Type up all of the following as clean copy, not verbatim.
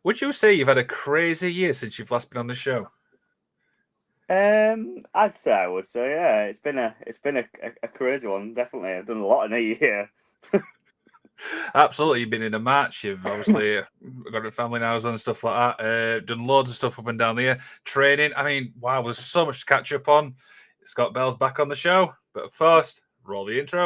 Would you say you've had a crazy year since you've last been on the show? I'd say I would say, yeah. It's been a crazy one, definitely. I've done a lot in a year. Absolutely, you've been in a match. You've obviously got a family now and stuff like that. Done loads of stuff up and down there. Training. I mean, wow, there's so much to catch up on. Scott Bell's back on the show. But first, roll the intro.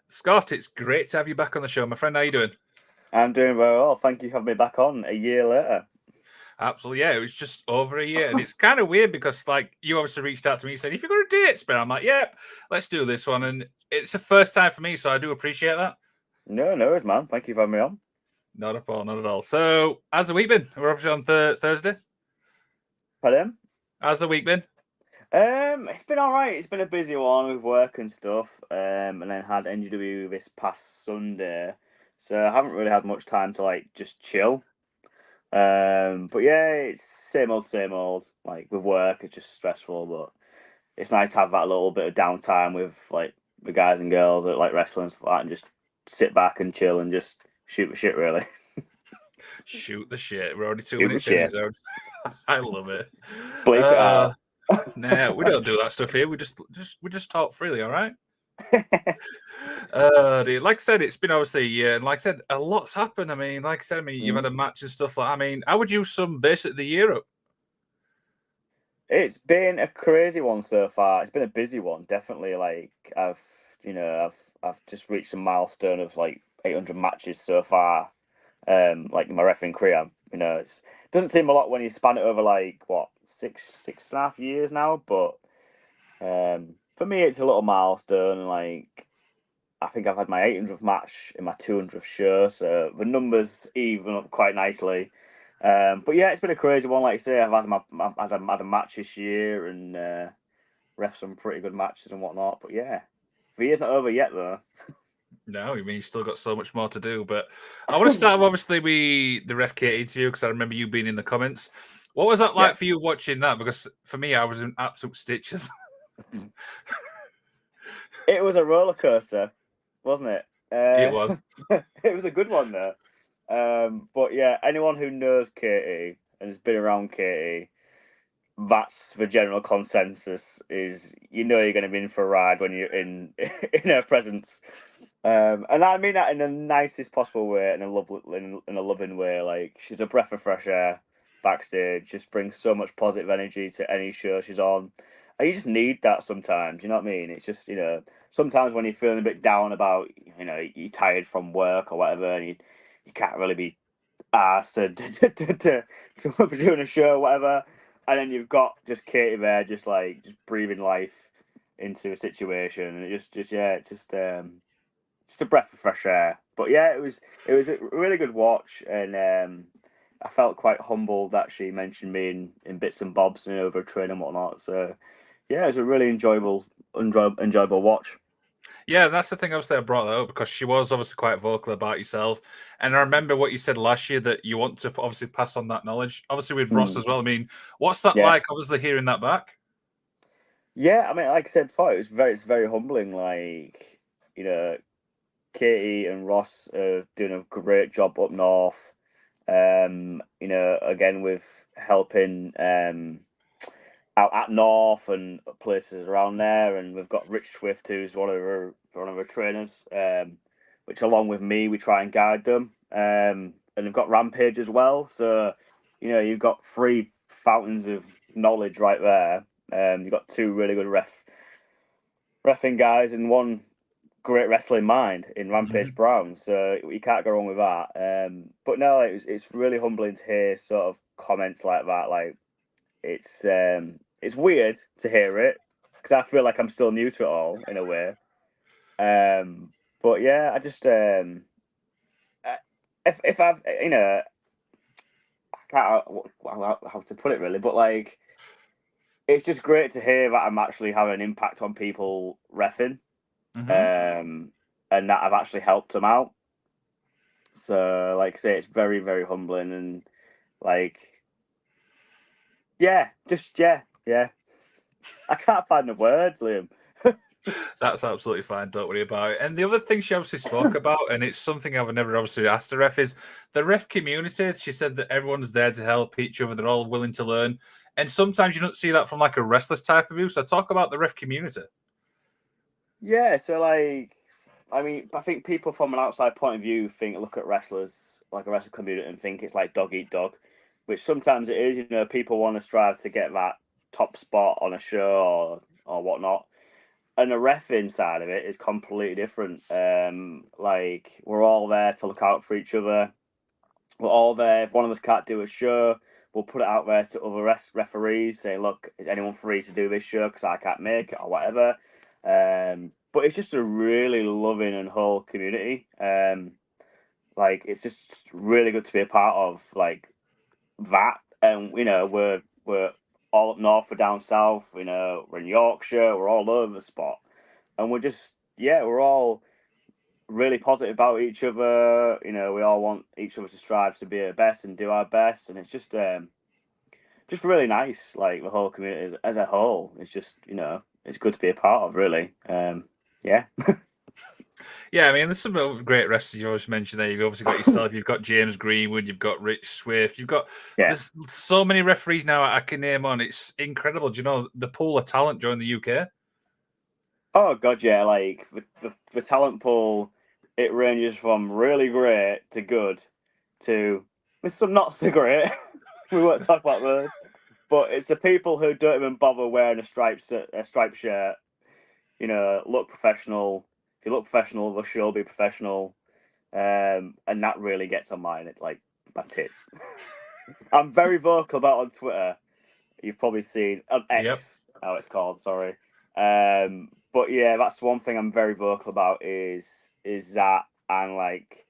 Scott, it's great to have you back on the show, my friend. How you doing? I'm doing very well. Thank you for having me back on a year later. Absolutely, yeah. It was just over a year, and it's kind of weird because, like, you obviously reached out to me and said, "If you're going to do it, Spin," I'm like, "Yep, let's do this one." And it's the first time for me, so I do appreciate that. No worries, man. Thank you for having me on. Not at all, not at all. So, how's the week been? We're obviously on Thursday. Pardon? How's the week been? It's been all right. It's been a busy one with work and stuff. And then had NGW this past Sunday, so I haven't really had much time to like just chill. But yeah, it's same old, same old. Like with work, it's just stressful, but it's nice to have that little bit of downtime with like the guys and girls that like wrestling and stuff like that, and just sit back and chill and just shoot the shit. Really, Shoot the shit. We're already two shoot the minutes in. shit. So I love it. Bleep it out. Nah, we don't do that stuff here. We just talk freely, all right? Dude, like I said, it's been obviously a year, and like I said, a lot's happened. I mean, like I said, you've had a match and stuff like. I mean, how would you sum basically the year up? It's been a crazy one so far. It's been a busy one, definitely. Like I've just reached a milestone of like 800 matches so far. Like in my refereeing career, it doesn't seem a lot when you span it over like what six and a half years now, but for me it's a little milestone. And like I think I've had my 800th match in my 200th show, so the numbers even up quite nicely. But yeah, it's been a crazy one. Like I say, I've had a match this year and ref some pretty good matches and whatnot. But yeah, the year's not over yet though. No, I mean, you still got so much more to do. But I want to start obviously with the Ref Kate interview because I remember you being in the comments. What was that Yeah, like for you watching that? Because for me, I was in absolute stitches. it was a roller coaster, wasn't it? It was. It was a good one though. But yeah, anyone who knows Katie and has been around Katie, that's the general consensus. Is you're going to be in for a ride when you're in in her presence. And I mean that in the nicest possible way, in a loving way. Like she's a breath of fresh air backstage. Just brings so much positive energy to any show she's on. And you just need that sometimes. You know what I mean? It's just sometimes when you're feeling a bit down about you're tired from work or whatever, and you can't really be asked to be doing a show or whatever, and then you've got just Katie there, just breathing life into a situation, and it's just a breath of fresh air. But yeah, it was a really good watch, and I felt quite humbled that she mentioned me in bits and bobs, over training and whatnot. So yeah, it was a really enjoyable watch. Yeah, that's the thing. Obviously, I brought that up because she was obviously quite vocal about yourself, and I remember what you said last year that you want to obviously pass on that knowledge. Obviously, with Ross Mm, as well. I mean, what's that yeah. like? Obviously, hearing that back. Yeah, I mean, like I said before, it's very humbling. Like, Katie and Ross are doing a great job up north. Again with helping out at North and places around there, and we've got Rich Swift, who's one of our trainers. Which along with me, we try and guide them. And we've got Rampage as well. So, you've got three fountains of knowledge right there. You've got two really good refing guys and one great wrestling mind in Rampage Brown, so you can't go wrong with that. But no, it's really humbling to hear sort of comments like that. Like it's weird to hear it because I feel like I'm still new to it all in a way. But yeah, I just if I've can't how to put it really, but like it's just great to hear that I'm actually having an impact on people reffing, and that I've actually helped them out. So, like I say, it's very, very humbling, and like, yeah, just yeah. I can't find the words, Liam. That's absolutely fine. Don't worry about it. And the other thing she obviously spoke about, and it's something I've never obviously asked the ref, is the ref community. She said that everyone's there to help each other. They're all willing to learn. And sometimes you don't see that from like a restless type of view. So talk about the ref community. Yeah, so like, I mean, I think people from an outside point of view look at wrestlers like a wrestling community and think it's like dog eat dog, which sometimes it is. You know, people want to strive to get that top spot on a show or whatnot. And the reffing side of it is completely different. Like we're all there to look out for each other. We're all there. If one of us can't do a show, we'll put it out there to other referees, saying, "Look, is anyone free to do this show? Because I can't make it or whatever." But it's just a really loving and whole community. Like it's just really good to be a part of. Like that, and you know, we're all up north, we're down south. You know, we're in Yorkshire. We're all over the spot, and we're all really positive about each other. You know, we all want each other to strive to be our best and do our best, and it's just really nice. Like the whole community as a whole, it's just it's good to be a part of. Really, yeah. Yeah, I mean, there's some great wrestlers you always mentioned there. You've obviously got yourself, you've got James Greenwood, you've got Rich Swift, there's so many referees now I can name on. It's incredible. Do you know the pool of talent during the UK? Oh god, yeah. Like the talent pool, it ranges from really great to good to with some not so great. We won't talk about those, but it's the people who don't even bother wearing a striped shirt. You know, look professional. If you look professional, the show will be professional. And that really gets on my tits. I'm very vocal about on Twitter. You've probably seen on X, how it's called. Sorry, but yeah, that's one thing I'm very vocal about is that, and like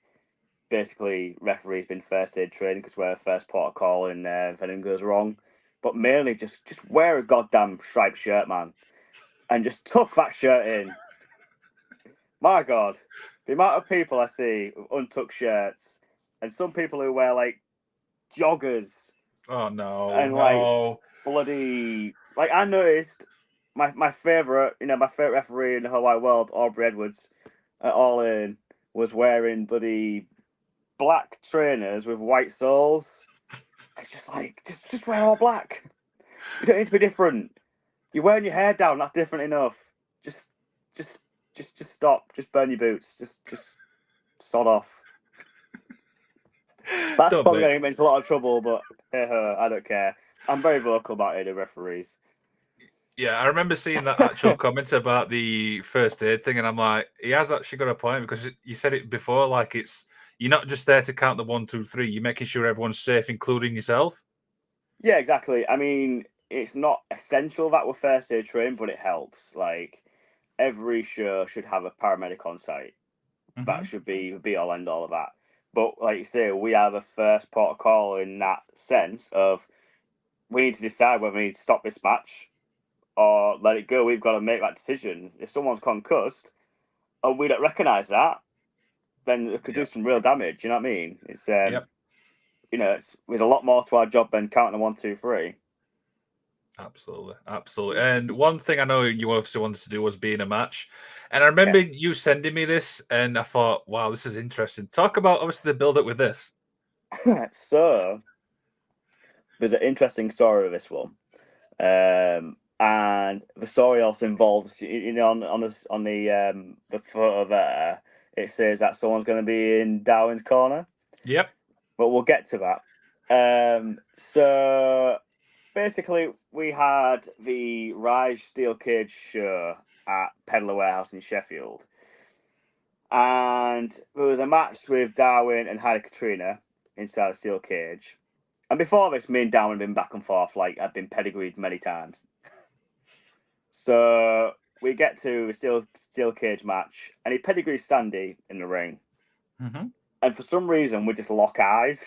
basically referees been first aid training because we're the first port of call in if anything goes wrong. But mainly just wear a goddamn striped shirt, man, and just tuck that shirt in. My God, the amount of people I see with untucked shirts, and some people who wear like joggers. Oh And like bloody, like I noticed my favorite, my favorite referee in the whole wide world, Aubrey Edwards, at All In, was wearing bloody black trainers with white soles. It's just like just wear all black. You don't need to be different. You're wearing your hair down. That's different enough. Just stop. Just burn your boots. Just sod off. That's probably going to get into a lot of trouble, but I don't care. I'm very vocal about it, the referees. Yeah, I remember seeing that actual comment about the first aid thing, and I'm like, he has actually got a point because you said it before. Like, you're not just there to count the 1, 2, 3. You're making sure everyone's safe, including yourself. Yeah, exactly. I mean, it's not essential that we're first aid trained, but it helps. Like, every show should have a paramedic on site. That should be all end all of that. But like you say, we are the first port of call in that sense of we need to decide whether we need to stop this match or let it go. We've got to make that decision. If someone's concussed and we don't recognise that, then it could do some real damage. You know what I mean? It's there's a lot more to our job than counting a 1, 2, 3. Absolutely. And one thing I know you obviously wanted to do was be in a match. And I remember you sending me this, and I thought, wow, this is interesting. Talk about obviously the build up with this. So there's an interesting story with this one. And the story also involves, on the photo there, it says that someone's going to be in Darwin's corner. Yep. But we'll get to that. So basically, we had the Rise Steel Cage show at Peddler Warehouse in Sheffield. And there was a match with Darwin and Heidi Katrina inside a steel cage. And before this, me and Darwin had been back and forth, like I'd been pedigreed many times. So we get to a steel cage match, and he pedigrees Sandy in the ring. Mm-hmm. And for some reason, we just lock eyes.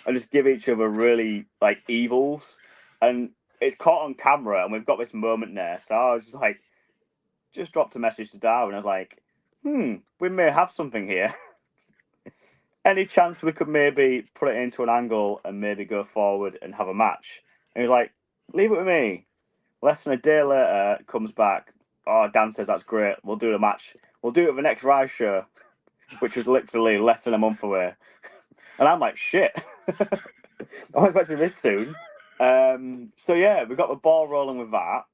and just give each other really like evils, and it's caught on camera, and we've got this moment there. So I was just like, just dropped a message to Darwin. I was like, we may have something here. Any chance we could maybe put it into an angle and maybe go forward and have a match? And he's like, leave it with me. Less than a day later, comes back. Oh, Dan says that's great. We'll do the match. We'll do it for the next Rise show, which was literally less than a month away. And I'm like, shit. I'm expecting this soon. So yeah, we got the ball rolling with that.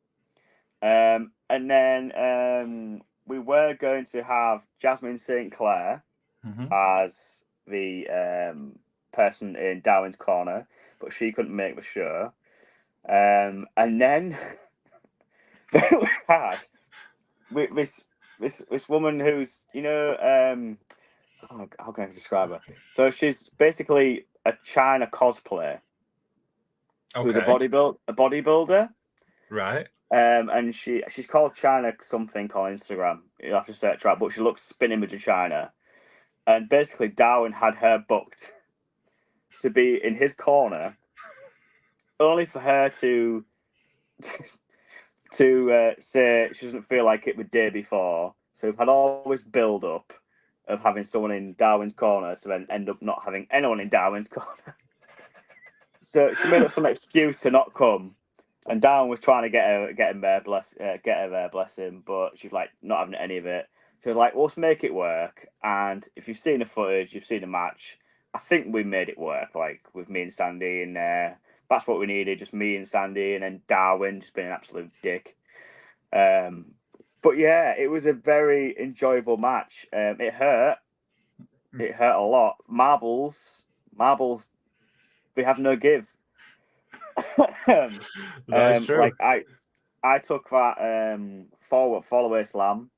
And then we were going to have Jasmine St. Clair as the person in Darwin's corner, but she couldn't make the show. And then we had this woman who's, how can I describe her? So she's basically a China cosplayer. Who's a bodybuilder. Right. And she's called China something on Instagram. You'll have to search her out, but she looks spin image of China. And basically, Darwin had her booked to be in his corner, only for her to say she doesn't feel like it the day before. So we've had all this build up of having someone in Darwin's corner to then end up not having anyone in Darwin's corner. So she made up some excuse to not come. And Darwin was trying to get her there, bless him, but she's like not having any of it. So I was like, well, let's make it work. And if you've seen the footage, you've seen the match, I think we made it work, like with me and Sandy in there. That's what we needed, just me and Sandy, and then Darwin just being an absolute dick. But yeah, it was a very enjoyable match. It hurt. It hurt a lot. Marbles, we have no give. That's true. Like I took that forward follow-away slam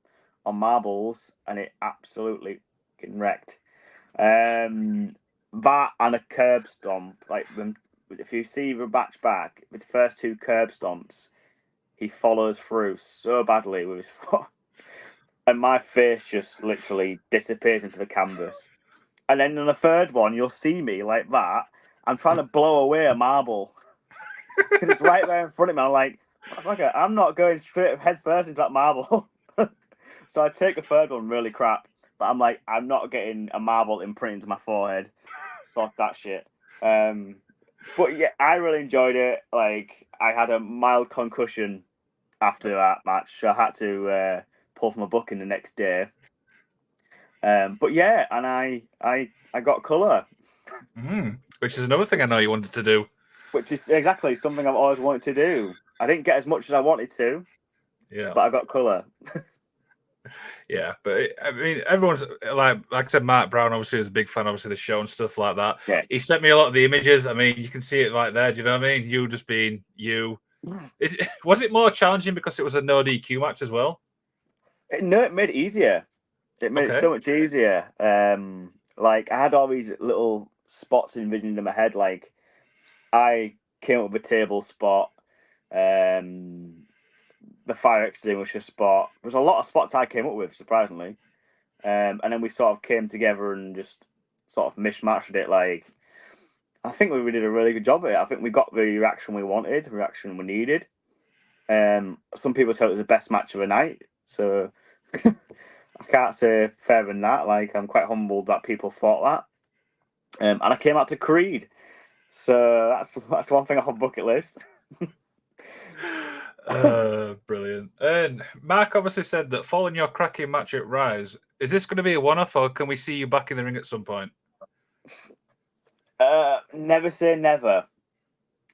on marbles, and it absolutely wrecked. That and a curb stomp. Like if you see the match back, with the first two curb stomps, he follows through so badly with his foot, and my face just literally disappears into the canvas. And then in the third one, you'll see me like that. I'm trying to blow away a marble because it's right there in front of me. I'm like, I'm not going straight head first into that marble. So I take the third one really crap, but I'm like, I'm not getting a marble imprinted into my forehead. Sod that shit. But yeah, I really enjoyed it. Like, I had a mild concussion after that match, so I had to pull from a booking the next day. But yeah, and I got colour. Which is another thing I know you wanted to do. Which is exactly something I've always wanted to do. I didn't get as much as I wanted to. Yeah. But I got colour. Yeah, but I mean, everyone's like I said, Mark Brown obviously was a big fan, obviously, of the show and stuff like that. Yeah. He sent me a lot of the images. I mean, you can see it right there. Do you know what I mean? You just being you. Was it more challenging because it was a no DQ match as well? No, it made it easier. It made it so much easier. Like I had all these little spots envisioned in my head. Like I came up with a table spot. The fire extinguisher spot. There was a lot of spots I came up with, surprisingly. And then we sort of came together and just sort of mishmatched it. Like, I think we did a really good job of it. I think we got the reaction we wanted, the reaction we needed. Some people said it was the best match of the night. So I can't say fairer than that. Like, I'm quite humbled that people thought that. And I came out to Creed. So that's one thing off my bucket list. Brilliant. And Mark obviously said that following your cracking match at Rise, is this going to be a one-off, or can we see you back in the ring at some point? Never say never.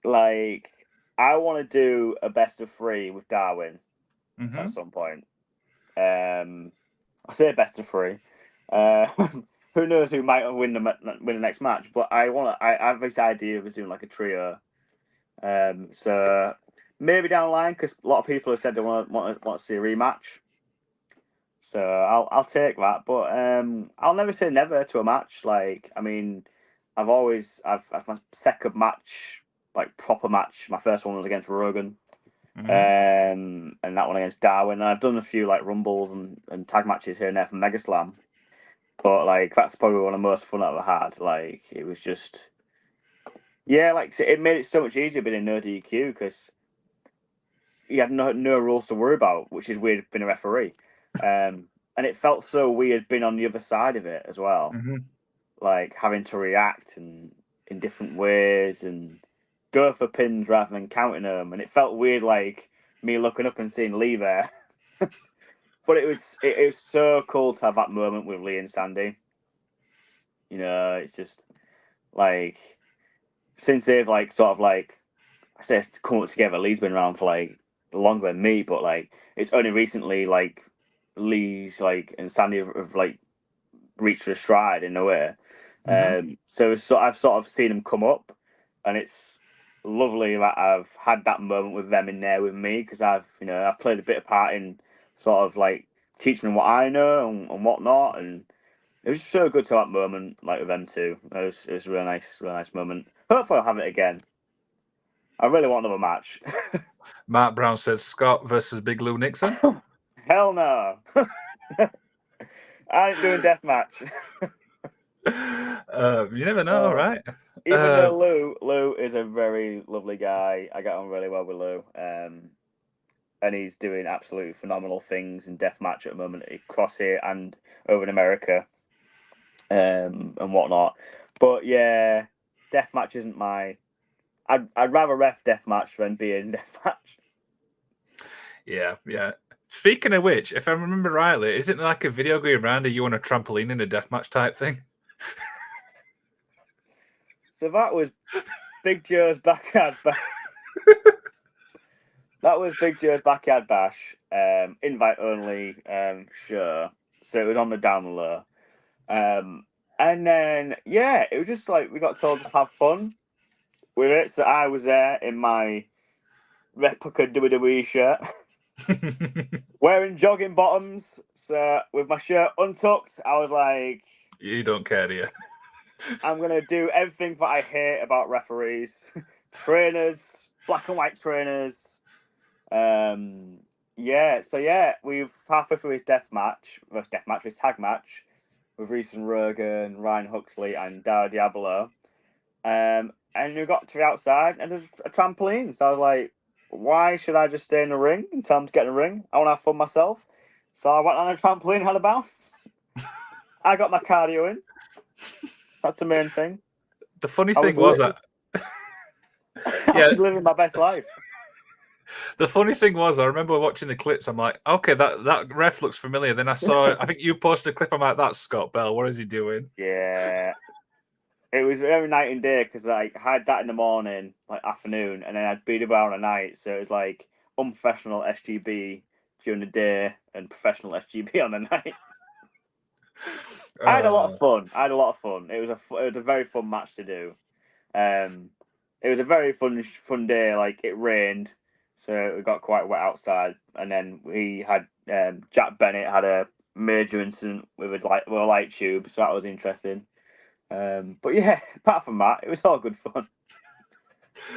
Like, I want to do a best of 3 with Darwin at some point. I say best of 3. Who knows who might win the next match? But I have this idea of doing like a trio. So maybe down the line, because a lot of people have said they want to see a rematch. So I'll take that, but I'll never say never to a match. Like, I mean, I've my second match, like proper match. My first one was against Rogan, and that one against Darwin. And I've done a few like rumbles and tag matches here and there from Mega Slam. But like that's probably one of the most fun I've ever had. Like it was just Yeah, like it made it so much easier being a no DQ because you had no rules to worry about, which is weird being a referee. And it felt so weird being on the other side of it as well, like having to react and in different ways and go for pins rather than counting them. And it felt weird, like me looking up and seeing Lee there. But it was so cool to have that moment with Lee and Sandy. You know, it's just like since they've like sort of like I say it's come up together. Lee's been around for like longer than me, but like it's only recently like Lee's like and Sandy have like reached a stride in a way. So I've sort of seen them come up, and it's lovely that I've had that moment with them in there with me because I've played a bit of part in sort of like teaching them what I know and whatnot, and it was so good to have that moment like with them too. It was a really nice moment. Hopefully I'll have it again. I really want another match. Mark Brown says Scott versus Big Lou Nixon. Hell no. I ain't doing deathmatch. You never know, right? Even though Lou is a very lovely guy, I get on really well with Lou, and he's doing absolutely phenomenal things in deathmatch at the moment across here and over in America, and whatnot. But yeah, deathmatch isn't my. I'd rather ref deathmatch than be in deathmatch. Yeah. Speaking of which, if I remember rightly, isn't it like a video game round? Are you on a trampoline in a deathmatch type thing? So that was Big Joe's backyard bash. That was Big Joe's backyard bash. Invite only show. So it was on the down low. And then yeah, it was just like we got told to have fun with it. So I was there in my replica WWE shirt, wearing jogging bottoms. So with my shirt untucked, I was like, You don't care, do you? I'm gonna do everything that I hate about referees, trainers, black and white trainers. We've halfway through his his tag match with Reese and Rogan, Ryan Huxley, and Dara Diablo. And we got to the outside, and there's a trampoline. So I was like, why should I just stay in the ring until I'm getting a ring? I want to have fun myself. So I went on a trampoline, had a bounce. I got my cardio in. That's the main thing. The funny thing was that I was living my best life. The funny thing was, I remember watching the clips. I'm like, okay, that ref looks familiar. Then I saw, I think you posted a clip. I'm like, that's Scott Bell. What is he doing? Yeah, it was very night and day because like I had that in the morning, like afternoon, and then I'd beat about at night. So it was like unprofessional SGB during the day and professional SGB on the night. I had a lot of fun. It was a very fun match to do. It was a very fun day. Like it rained, so it got quite wet outside. And then we had Jack Bennett had a major incident with a light tube, so that was interesting. But yeah, apart from that, it was all good fun.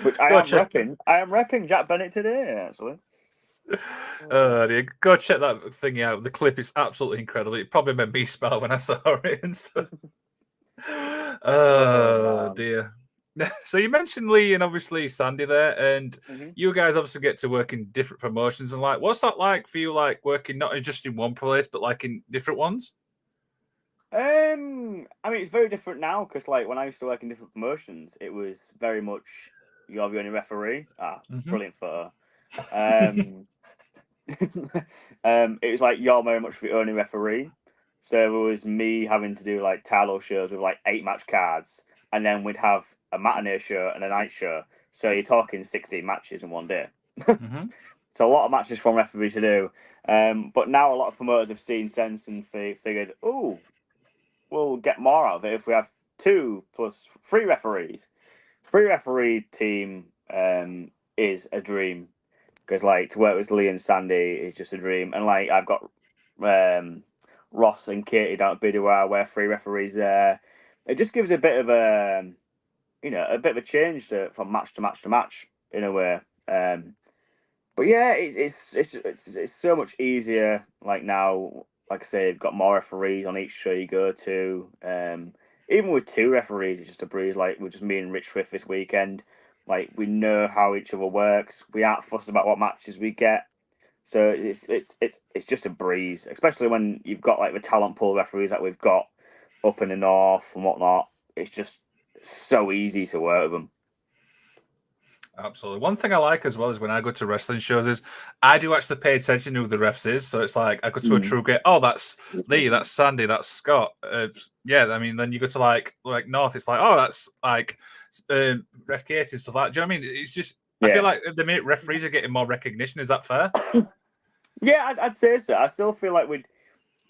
Which I am repping. I am repping Jack Bennett today, actually. Go check that thingy out. The clip is absolutely incredible. It probably made me smile when I saw it and stuff. Oh dear. So you mentioned Lee and obviously Sandy there, and you guys obviously get to work in different promotions. And like, what's that like for you? Like working not just in one place, but like in different ones. I mean, it's very different now because like when I used to work in different promotions, it was very much you're the only referee. Brilliant photo. It was like you're very much the only referee. So it was me having to do like title shows with like 8 match cards, and then we'd have a matinee show and a night show. So you're talking 16 matches in one day. So a lot of matches for a referee to do. But now a lot of promoters have seen sense and figured, oh, we'll get more out of it if we have 2 plus 3 referees. 3 referee team is a dream because like to work with Lee and Sandy is just a dream. And like I've got Ross and Katie down at Bidwell where 3 referees there. It just gives a bit of a a bit of a change from match to match to match in a way. But yeah, it's so much easier. Like now, like I say, you've got more referees on each show you go to. even with 2 referees, it's just a breeze. Like with just me and Rich Swift this weekend, like we know how each other works. We aren't fussed about what matches we get. So it's just a breeze, especially when you've got like the talent pool referees that we've got up in the north and whatnot. It's just so easy to work with them. Absolutely. One thing I like as well is when I go to wrestling shows is I do actually pay attention to who the refs is. So it's like I go to a True Grit. Oh, that's Lee. That's Sandy. That's Scott. Yeah. I mean, then you go to like North. It's like, oh, that's like Ref Katie and stuff like that. Do you know what I mean? It's just I feel like at the minute referees are getting more recognition. Is that fair? Yeah, I'd say so. I still feel like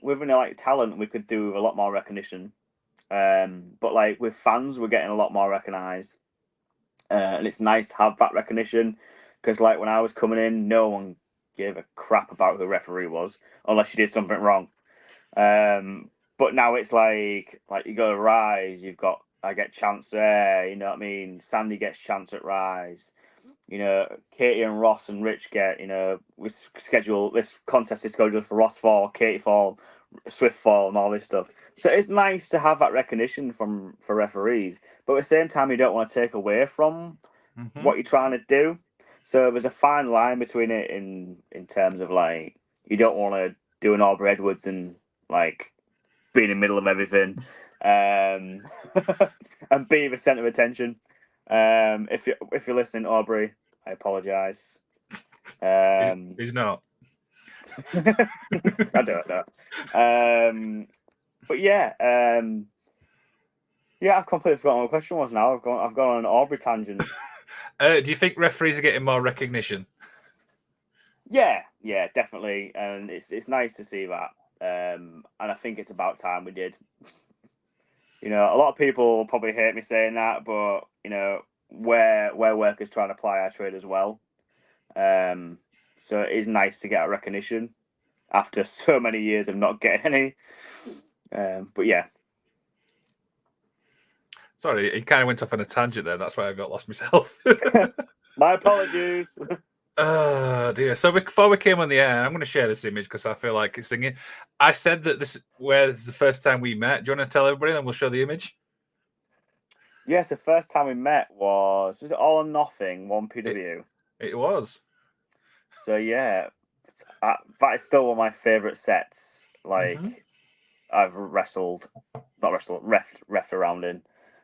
within like talent, we could do a lot more recognition. But like with fans, we're getting a lot more recognised. And it's nice to have that recognition because, like, when I was coming in, no one gave a crap about who the referee was unless you did something wrong. But now it's like you go to Rise, I get chance there, you know what I mean? Sandy gets chance at Rise. You know, Katie and Ross and Rich get, this contest is scheduled for Ross Fall, Katie Fall, Swift Fall, and all this stuff. So it's nice to have that recognition for referees, but at the same time, you don't want to take away from what you're trying to do. So there's a fine line between it in terms of like you don't want to do an Aubrey Edwards and like be in the middle of everything, and be the centre of attention. If you're listening, Aubrey, I apologise. He's not. I don't know. But yeah, I've completely forgotten what the question was now. I've gone on an Aubrey tangent. Do you think referees are getting more recognition? Yeah, definitely, and it's nice to see that. And I think it's about time we did. A lot of people probably hate me saying that, but we're workers trying to apply our trade as well. So it is nice to get a recognition after so many years of not getting any. But yeah. Sorry, you kind of went off on a tangent there. That's why I got lost myself. My apologies. Oh dear. So before we came on the air, I'm going to share this image because I feel like it's thinking. I said that this is the first time we met. Do you want to tell everybody, then we'll show the image? Yes, the first time we met was it All or Nothing 1PW? It was. So yeah, that is still one of my favourite sets. Like I've refed around in.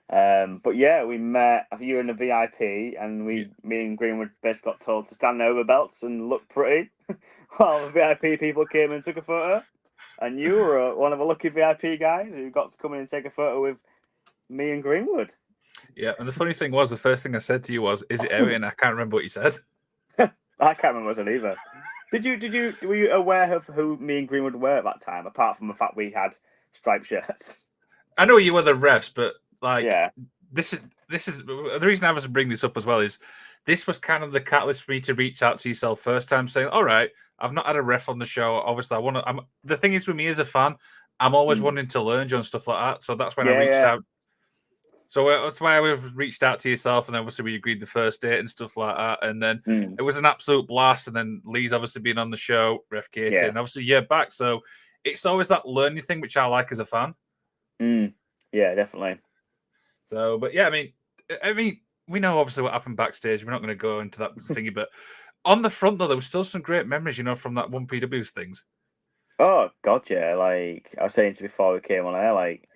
But yeah, we met. You were in the VIP, and me and Greenwood basically got told to stand over belts and look pretty, while the VIP people came and took a photo. And you were one of the lucky VIP guys who got to come in and take a photo with me and Greenwood. Yeah, and the funny thing was, the first thing I said to you was, "Is it out?" And I can't remember what you said. I can't remember what I said either. Were you aware of who me and Greenwood were at that time, apart from the fact we had striped shirts? I know you were the refs, but like, yeah. This is the reason I was to bring this up as well is this was kind of the catalyst for me to reach out to yourself first time, saying, "All right, I've not had a ref on the show. Obviously, I want to." The thing is, with me as a fan, I'm always wanting to learn, John, stuff like that. So that's when I reached out. So that's why we've reached out to yourself, and obviously we agreed the first date and stuff like that. And then it was an absolute blast. And then Lee's obviously been on the show, Ref Katie, and obviously you're back. So it's always that learning thing, which I like as a fan. Yeah, definitely. So, but yeah, I mean, we know obviously what happened backstage. We're not going to go into that thingy, but on the front though, there was still some great memories, from that 1PW's things. Oh God, yeah. Like I was saying to you before we came on air, like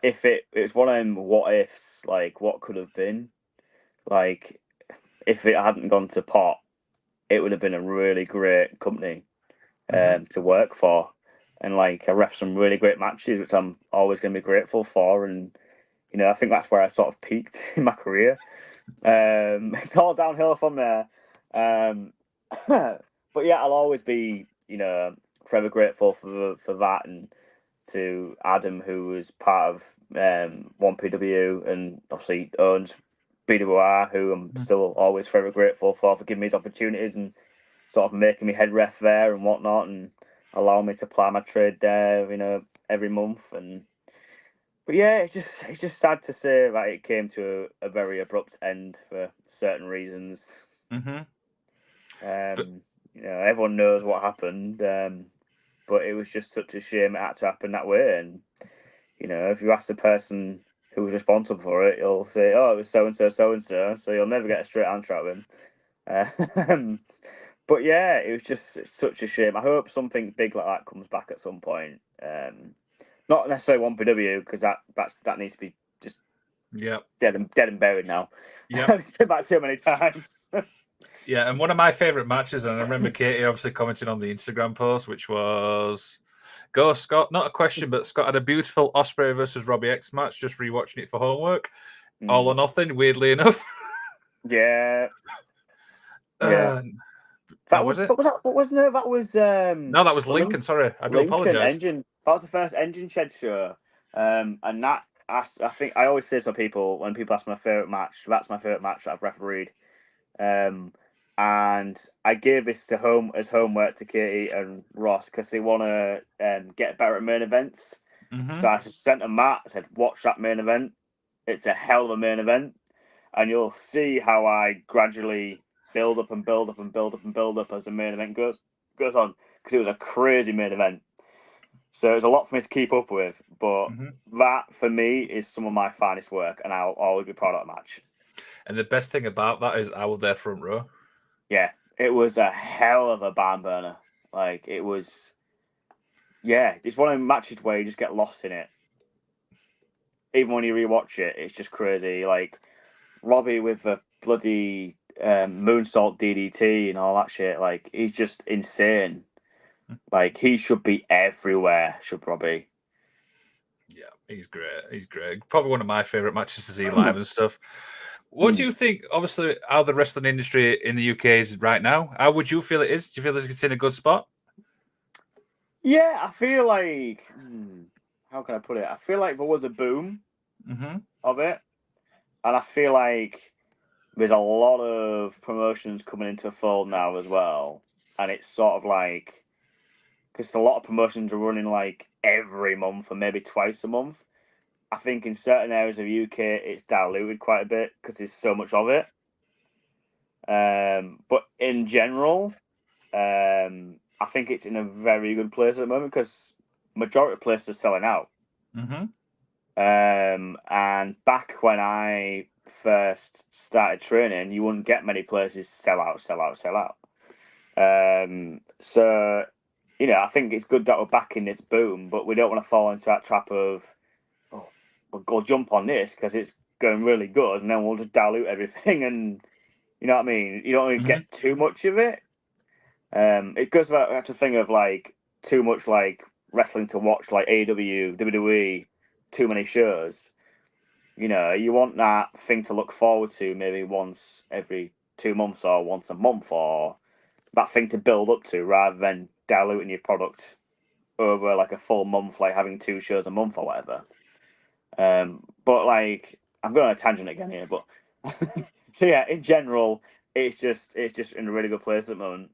if it was one of them what ifs, like what could have been, like if it hadn't gone to pot, it would have been a really great company to work for, and like I ref some really great matches, which I'm always going to be grateful for, and I think that's where I sort of peaked in my career. It's all downhill from there. But yeah, I'll always be, forever grateful for that, and to Adam, who was part of 1PW and obviously owns BWR, who I'm still always forever grateful for giving me his opportunities and sort of making me head ref there and whatnot, and allowing me to ply my trade there, every month. But yeah, it's just sad to say that it came to a very abrupt end for certain reasons. Everyone knows what happened, but it was just such a shame it had to happen that way. And if you ask the person who was responsible for it, he'll say, "Oh, it was so and so, so and so." So you'll never get a straight answer out of him. But yeah, it was just such a shame. I hope something big like that comes back at some point. Not necessarily 1PW because that needs to be just dead and buried now. Yeah, it's been back too many times. Yeah, and one of my favourite matches, and I remember Katie obviously commenting on the Instagram post, which was Go Scott. Not a question, but Scott had a beautiful Osprey versus Robbie X match. Just rewatching it for homework. All or nothing. Weirdly enough. Yeah. That was it. What was that? What wasn't it? That was no, that was Lincoln. Sorry, I do apologise. Engine. That was the first Engine Shed show, and that I think I always say to people when people ask my favourite match, that's my favourite match that I've refereed. And I gave this to homework to Katie and Ross because they want to get better at main events. Mm-hmm. So I just sent them that. I said, "Watch that main event. It's a hell of a main event, and you'll see how I gradually build up and build up and build up and build up as the main event goes on, because it was a crazy main event. So it was a lot for me to keep up with, but that for me is some of my finest work, and I'll always be proud of that match. And the best thing about that is I was there front row. Yeah, it was a hell of a barn burner. Like, it was, it's one of the matches where you just get lost in it. Even when you rewatch it, it's just crazy. Like, Robbie with the bloody moonsault DDT and all that shit, like, he's just insane. Like, he should be everywhere, should Robbie. Yeah, he's great. He's great. Probably one of my favourite matches to see live and stuff. What do you think, obviously, how the wrestling industry in the UK is right now? How would you feel it is? Do you feel it's in a good spot? Yeah, I feel like... how can I put it? I feel like there was a boom of it. And I feel like there's a lot of promotions coming into the fold now as well. And it's sort of like... because a lot of promotions are running like every month or maybe twice a month. I think in certain areas of UK it's diluted quite a bit because there's so much of it. But in general, I think it's in a very good place at the moment because majority of places are selling out. And back when I first started training, you wouldn't get many places sell out. So, you know, I think it's good that we're back in this boom, but we don't want to fall into that trap of, we'll go jump on this because it's going really good, and then we'll just dilute everything. And you know what I mean? You don't really get too much of it. It goes back to the thing of like too much like wrestling to watch, like AEW, WWE, too many shows. You know, you want that thing to look forward to maybe once every 2 months or once a month, or that thing to build up to, rather than diluting your product over like a full month, like having 2 shows a month or whatever. But like, I'm going on a tangent again here, but so yeah, in general, it's just in a really good place at the moment.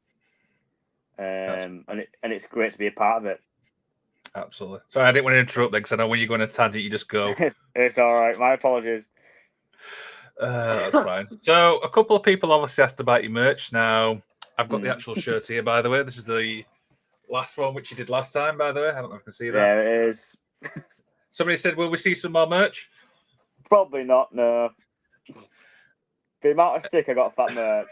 And it's great to be a part of it. Absolutely. Sorry, I didn't want to interrupt there because I know when you go on a tangent, you just go. It's all right. My apologies. That's fine. So a couple of people obviously asked about your merch. Now, I've got the actual shirt here, by the way. This is the last one, which you did last time, by the way. I don't know if you can see that. Yeah, it is. Somebody said, will we see some more merch? Probably not, no. The amount of stick I got for that merch.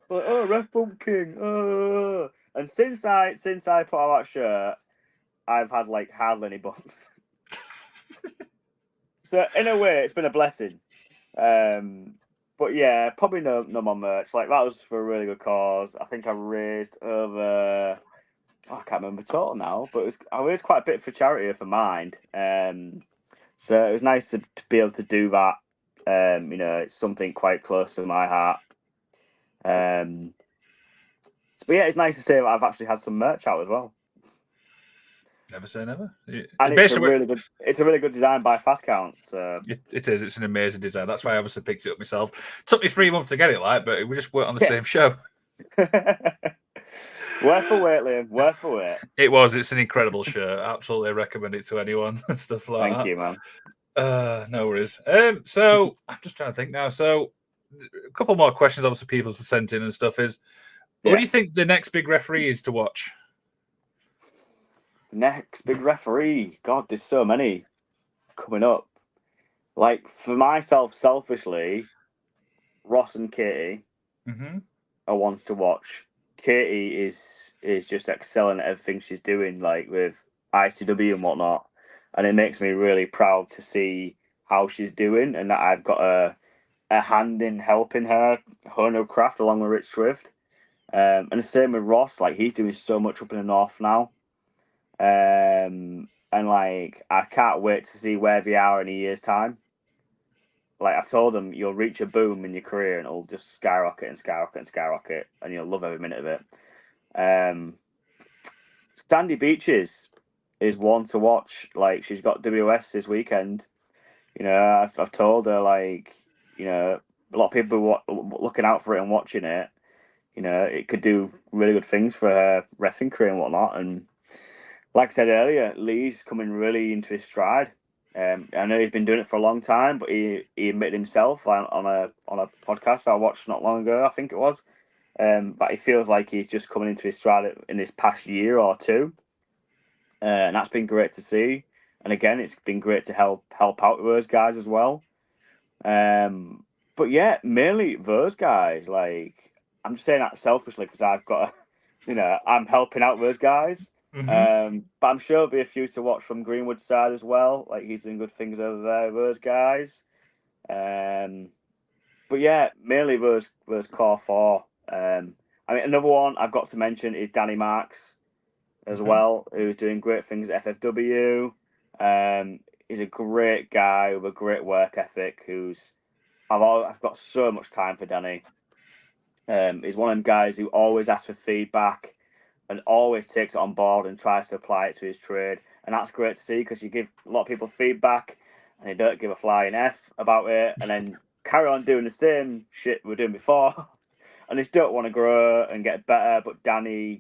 Like, oh, Ref Bump King. Oh. And since I put out that shirt, I've had like hardly any bumps. So in a way, it's been a blessing. But yeah, probably no more merch. Like, that was for a really good cause. I think I raised over... I can't remember total now, but I raised quite a bit for charity for Mind. So it was nice to be able to do that. You know, it's something quite close to my heart. But yeah, it's nice to say that I've actually had some merch out as well. Never say never. And it's a really good design by Fast Count. So. It is. It's an amazing design. That's why I obviously picked it up myself. Took me 3 months to get it, like, but we just weren't on the same show. Worth a wait, Liam. Worth a wait. It was. It's an incredible shirt. Absolutely recommend it to anyone and stuff like that. Thank you, man. No worries. So I'm just trying to think now. So a couple more questions, obviously, people have sent in and stuff. What do you think the next big referee is to watch? Next big referee. God, there's so many coming up. Like for myself, selfishly, Ross and Katie Mm-hmm. are ones to watch. Katie is just excelling at everything she's doing, like with ICW and whatnot, and it makes me really proud to see how she's doing, and that I've got a hand in helping her hone her craft along with Rich Swift. And the same with Ross, like he's doing so much up in the north now. And like I can't wait to see where they are in a year's time. Like I've told them, you'll reach a boom in your career and it'll just skyrocket and skyrocket and skyrocket, and you'll love every minute of it. Sandy Beaches is one to watch. Like she's got WS this weekend. You know, I've told her like, you know, a lot of people looking out for it and watching it. You know, it could do really good things for her reffing career and whatnot. And like I said earlier, Lee's coming really into his stride. I know he's been doing it for a long time, but he admitted himself on a podcast I watched not long ago, I think it was. But he feels like he's just coming into his stride in this past year or two, and that's been great to see. And again, it's been great to help out with those guys as well. But yeah, mainly those guys. Like I'm just saying that selfishly because I've got, I'm helping out those guys. But I'm sure there'll be a few to watch from Greenwood's side as well. Like he's doing good things over there, those guys. But yeah, mainly those core four. I mean, another one I've got to mention is Danny Marks as well, who's doing great things at FFW. He's a great guy with a great work ethic. I've got so much time for Danny. He's one of them guys who always asks for feedback and always takes it on board and tries to apply it to his trade. And that's great to see because you give a lot of people feedback and they don't give a flying F about it and then carry on doing the same shit we were doing before. And they don't want to grow and get better. But Danny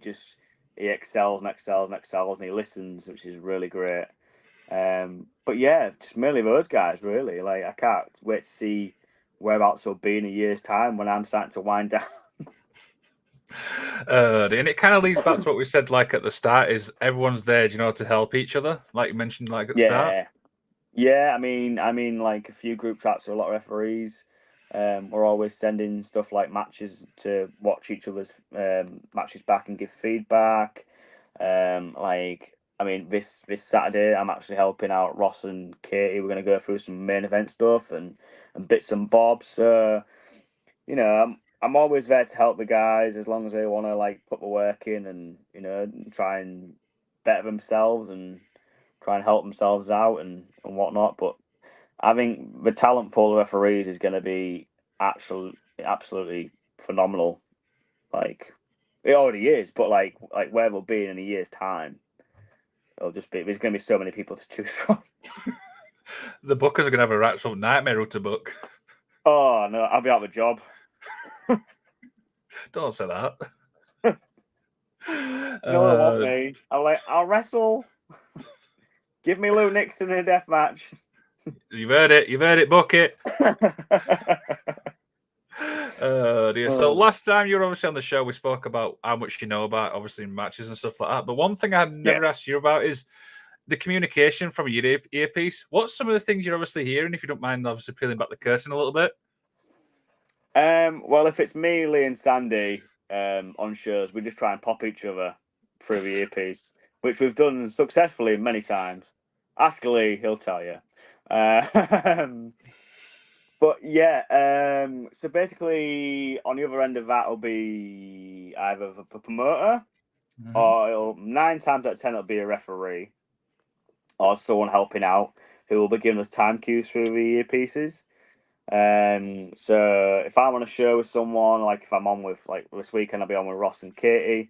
he excels and excels and excels and he listens, which is really great. But yeah, just mainly those guys, really. Like, I can't wait to see whereabouts will be in a year's time when I'm starting to wind down. And it kind of leads back to what we said, like at the start, is everyone's there, to help each other, like you mentioned, like at the start. Yeah. I mean, like a few group chats with a lot of referees. We're always sending stuff like matches to watch each other's matches back and give feedback. This Saturday, I'm actually helping out Ross and Katie. We're going to go through some main event stuff and bits and bobs. So, I'm always there to help the guys as long as they want to like put the work in and try and better themselves and try and help themselves out and whatnot. But I think the talent pool of referees is going to be absolutely phenomenal. Like it already is, but like where they'll be in a year's time, there's going to be so many people to choose from. The bookers are going to have a absolute nightmare to book. Oh no, I'll be out of a job. Don't say that. No one want me. I'll wrestle. Give me Lou Nixon in a death match. You've heard it, book it. Dear. So last time you were obviously on the show, we spoke about how much you know about obviously matches and stuff like that. But one thing I never asked you about is the communication from your earpiece. What's some of the things you're obviously hearing, if you don't mind obviously peeling back the curtain a little bit? Well, if it's me, Lee and Sandy on shows, we just try and pop each other through the earpiece, which we've done successfully many times. Ask Lee, he'll tell you. But yeah, so basically on the other end of that will be either a promoter or 9 times out of 10 it'll be a referee or someone helping out who will be giving us time cues through the earpieces. So if I'm on a show with someone, like if I'm on with like this weekend, I'll be on with Ross and Katie.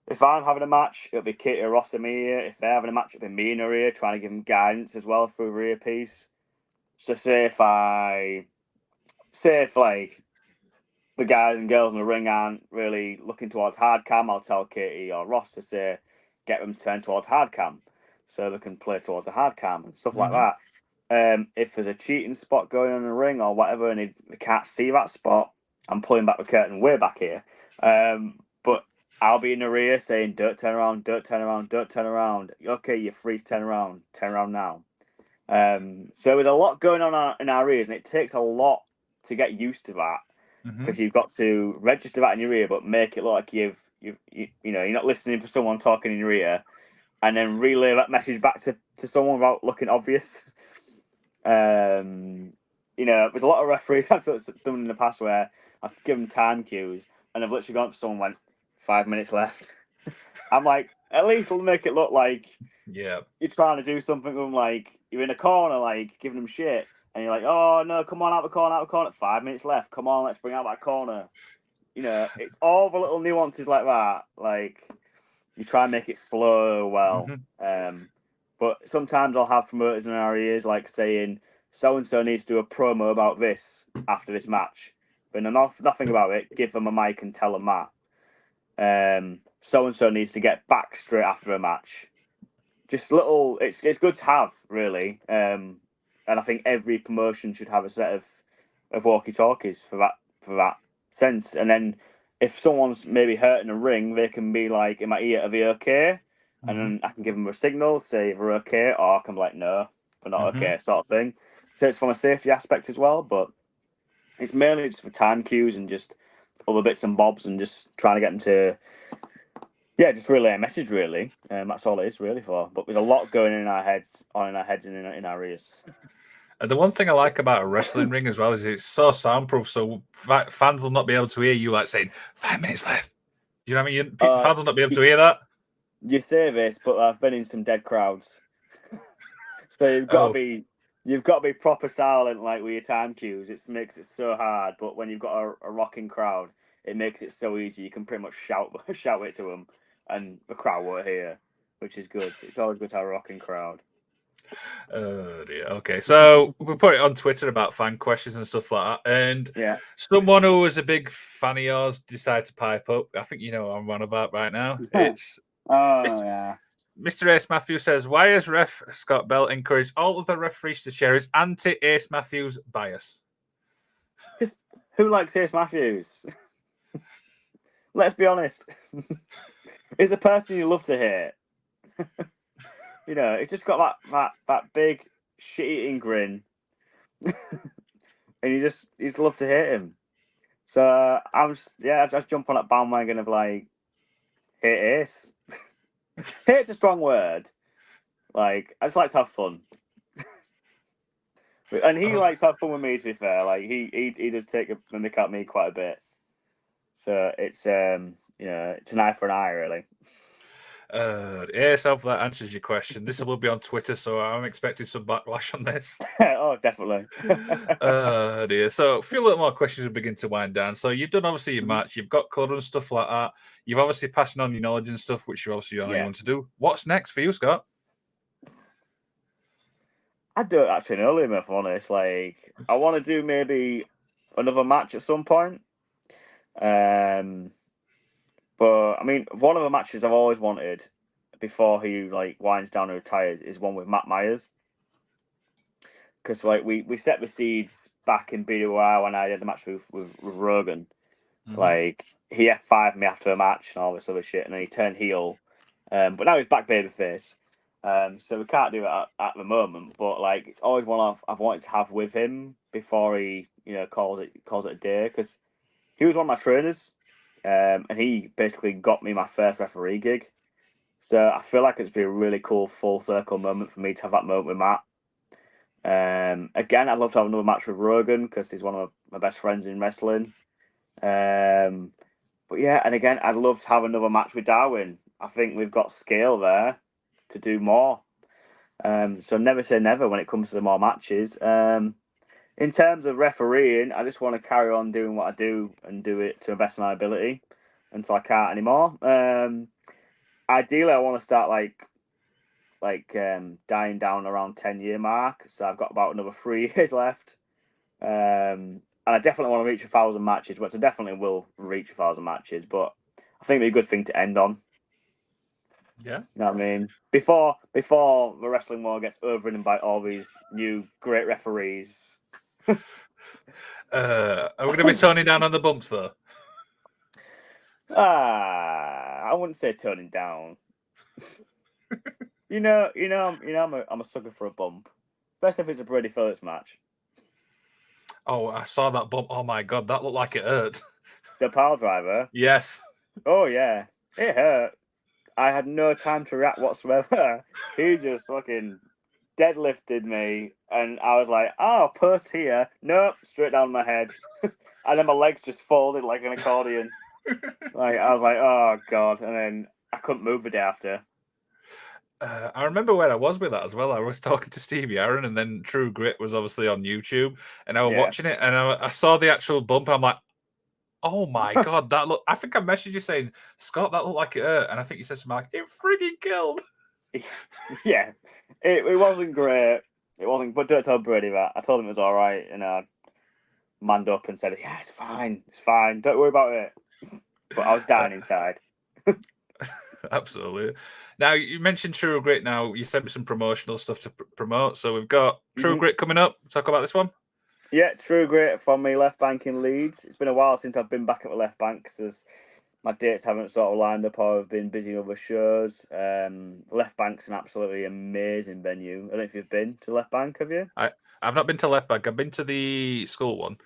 If I'm having a match, it'll be Katie or Ross in my ear. If they're having a match, it'll be me in her ear, trying to give them guidance as well through the earpiece. So say if like the guys and girls in the ring aren't really looking towards hard cam, I'll tell Katie or Ross to say get them to turn towards hard cam so they can play towards a hard cam and stuff like that. If there's a cheating spot going on in the ring or whatever and they can't see that spot, I'm pulling back the curtain way back here. But I'll be in the rear saying, don't turn around, don't turn around, don't turn around. Okay, you're free to turn around now. So there's a lot going on in our ears, and it takes a lot to get used to that because you've got to register that in your ear, but make it look like you know you're not listening for someone talking in your ear, and then relay that message back to someone without looking obvious. You know, there's a lot of referees I've done in the past where I've given time cues and I've literally gone up to someone and went 5 minutes left. I'm like, at least we'll make it look like you're trying to do something with them, like you're in a corner, like giving them shit, and you're like, oh no, come on, out the corner, 5 minutes left, come on, let's bring out that corner. You know, it's all the little nuances like that. Like you try and make it flow well. But sometimes I'll have promoters in our ears like saying so and so needs to do a promo about this after this match, but nothing about it. Give them a mic and tell them that. So and so needs to get back straight after a match. Just little. It's good to have really. And I think every promotion should have a set of walkie talkies for that sense. And then if someone's maybe hurt in a ring, they can be like, in my ear, are they okay? And then I can give them a signal, say if they're okay, or I can be like, no, we're not okay, sort of thing. So it's from a safety aspect as well, but it's mainly just for time cues and just other bits and bobs and just trying to get them to, just relay a message, really. That's all it is really for. But there's a lot going in our heads and in our ears. And the one thing I like about a wrestling ring as well is it's so soundproof, so fans will not be able to hear you like saying 5 minutes left. You know what I mean? Fans will not be able to hear that. You say this, but I've been in some dead crowds, so you've got to be proper silent, like with your time cues. It makes it so hard, but when you've got a rocking crowd, it makes it so easy. You can pretty much shout it to them, and the crowd won't hear, which is good. It's always good to have a rocking crowd. Oh dear. Okay, so we put it on Twitter about fan questions and stuff like that, and someone who was a big fan of yours decided to pipe up. I think you know what I'm on about right now. It's Mr. Ace Matthews says, "Why has ref Scott Bell encouraged all other referees to share his anti-Ace Matthews bias?" Because who likes Ace Matthews? Let's be honest. He's a person you love to hate. You know, he's just got that big shit-eating grin, and you just love to hate him. So I just jump on that bandwagon of like hate Ace. Hate's a strong word. Like I just like to have fun, and he likes to have fun with me. To be fair, like he does take a mick at me quite a bit. So it's it's an eye for an eye, really. Yes, I hope that answers your question. This will be on Twitter, so I'm expecting some backlash on this. Oh, definitely. Dear. So a few little more questions will begin to wind down. So you've done obviously your match, you've got colour and stuff like that. You've obviously passing on your knowledge and stuff, which you obviously you want to do. What's next for you, Scott? I don't actually know, Liam, if I'm honest. Like, I want to do maybe another match at some point. But I mean, one of the matches I've always wanted before he like winds down and retires is one with Matt Myers. Because like we set the seeds back in BWR when I had the match with Rogan. Like he F5'd me after a match and all this other shit, and then he turned heel. But now he's back babyface. So we can't do it at the moment. But like it's always one I've wanted to have with him before he calls it a day, because he was one of my trainers. And he basically got me my first referee gig. So I feel like it's been a really cool full circle moment for me to have that moment with Matt. Again, I'd love to have another match with Rogan because he's one of my best friends in wrestling. But yeah, and again, I'd love to have another match with Darwin. I think we've got scale there to do more. So never say never when it comes to more matches. In terms of refereeing, I just want to carry on doing what I do and do it to the best of my ability until I can't anymore. Ideally, I want to start dying down around 10-year mark. So I've got about another 3 years left. And I definitely want to reach 1,000 matches, which I definitely will reach 1,000 matches. But I think it'd be a good thing to end on. Yeah. You know what I mean? Before the wrestling war gets overridden by all these new great referees. Are we going to be toning down on the bumps though? I wouldn't say toning down. I'm a sucker for a bump. especially if it's a Brady Phillips match. Oh, I saw that bump. Oh my god, that looked like it hurt. The pile driver. Yes. Oh yeah, it hurt. I had no time to react whatsoever. He just fucking deadlifted me, and I was like, "Oh, purse here." Nope, straight down my head, and then my legs just folded like an accordion. Like I was like, "Oh god," and then I couldn't move the day after. I remember where I was with that as well. I was talking to Stevie Aaron, and then True Grit was obviously on YouTube, and I was watching it, and I saw the actual bump. I'm like, "Oh my god, that look!" I think I messaged you saying, "Scott, that looked like it hurt," and I think you said something like, "It frigging killed." Yeah, it wasn't great. It wasn't, but don't tell Brady that. I told him it was all right, and I manned up and said, "Yeah, it's fine. It's fine. Don't worry about it." But I was dying inside. Absolutely. Now, you mentioned True Grit. Now, you sent me some promotional stuff to promote. So we've got True Grit coming up. Talk about this one. Yeah, True Grit from me left bank in Leeds. It's been a while since I've been back at the left bank because my dates haven't sort of lined up or I've been busy with other shows. Left bank's an absolutely amazing venue. I don't know if you've been to left bank, have you? I've not been to left bank. I've been to the school one.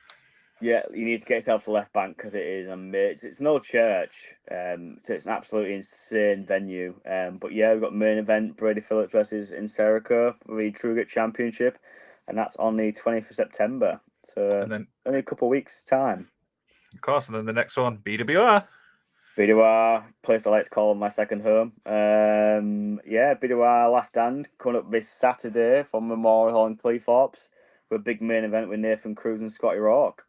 Yeah, you need to get yourself to left bank because it is amazing. It's no church, so it's an absolutely insane venue. But yeah, we've got main event Brady Phillips versus Inserico for the True Grit Championship, and that's on the 20th of September. So And then, only a couple of weeks' time. of course, and then the next one, BWR. BWR, place I like to call my second home. Yeah, BWR Last Stand coming up this Saturday from Memorial Hall in Cleethorpes for a big main event with Nathan Cruz and Scotty Rourke.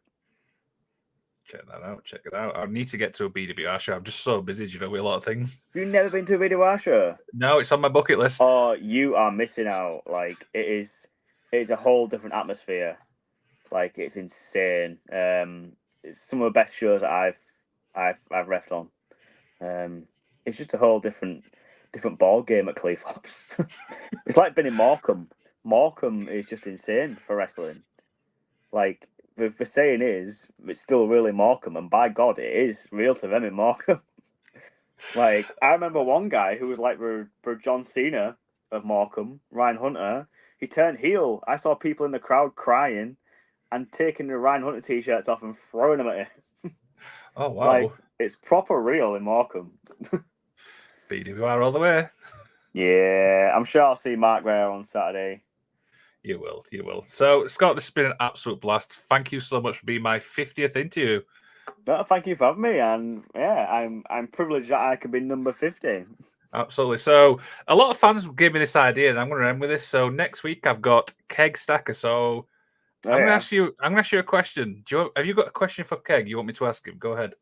Check that out. Check it out. I need to get to a BWR show. I'm just so busy, with a lot of things. Have you never been to a BWR show? No, it's on my bucket list. Oh, you are missing out. Like it is a whole different atmosphere. Like it's insane. It's some of the best shows that I've refed on. It's just a whole different ball game at Cleethorpes. It's like being in Morecambe. Morecambe is just insane for wrestling. Like the saying is, it's still really Morecambe, and by God, it is real to them in Morecambe. Like I remember one guy who was like for John Cena of Morecambe, Ryan Hunter. He turned heel. I saw people in the crowd crying and taking the Ryan Hunter t-shirts off and throwing them at him. Oh wow! Like it's proper real in Morecambe. BWR all the way. Yeah, I'm sure I'll see Mark there on Saturday. You will. So, Scott, this has been an absolute blast. Thank you so much for being my 50th interview. No, thank you for having me, and yeah, I'm privileged that I could be number 50. Absolutely. So, a lot of fans gave me this idea, and I'm going to end with this. So, next week I've got Keg Stacker. So, I'm going to ask you a question. Have you got a question for Keg? You want me to ask him? Go ahead.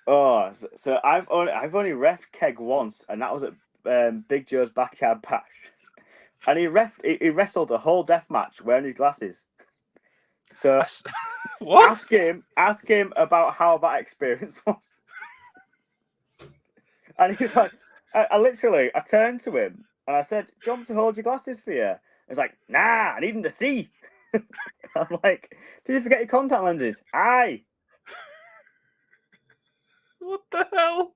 Oh, so I've only ref Keg once, and that was at Big Joe's Backyard Bash. And he wrestled a whole death match wearing his glasses. So what? Ask him about how that experience was. And he's like, I turned to him and I said, "Do you want me to hold your glasses for you?" He's like, "Nah, I need them to see." I'm like, "Did you forget your contact lenses?" Aye. What the hell?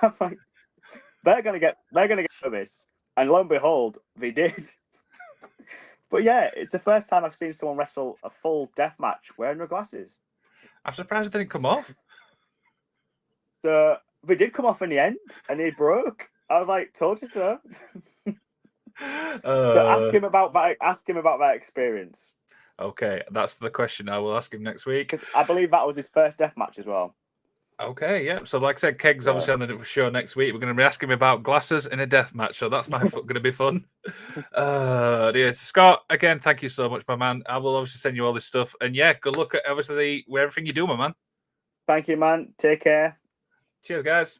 I'm like, they're gonna get this, and lo and behold, they did. But yeah, it's the first time I've seen someone wrestle a full death match wearing their glasses. I'm surprised it didn't come off. So they did come off in the end, and they broke. I was like, "Told you so." So ask him about that experience. Okay, that's the question I will ask him next week. I believe that was his first death match as well. Okay, yeah. So, like I said, Keg's obviously on the show next week. We're going to be asking him about glasses in a death match. So that's going to be fun. Dear Scott, again, thank you so much, my man. I will obviously send you all this stuff, and yeah, good luck at everything you do, my man. Thank you, man. Take care. Cheers, guys.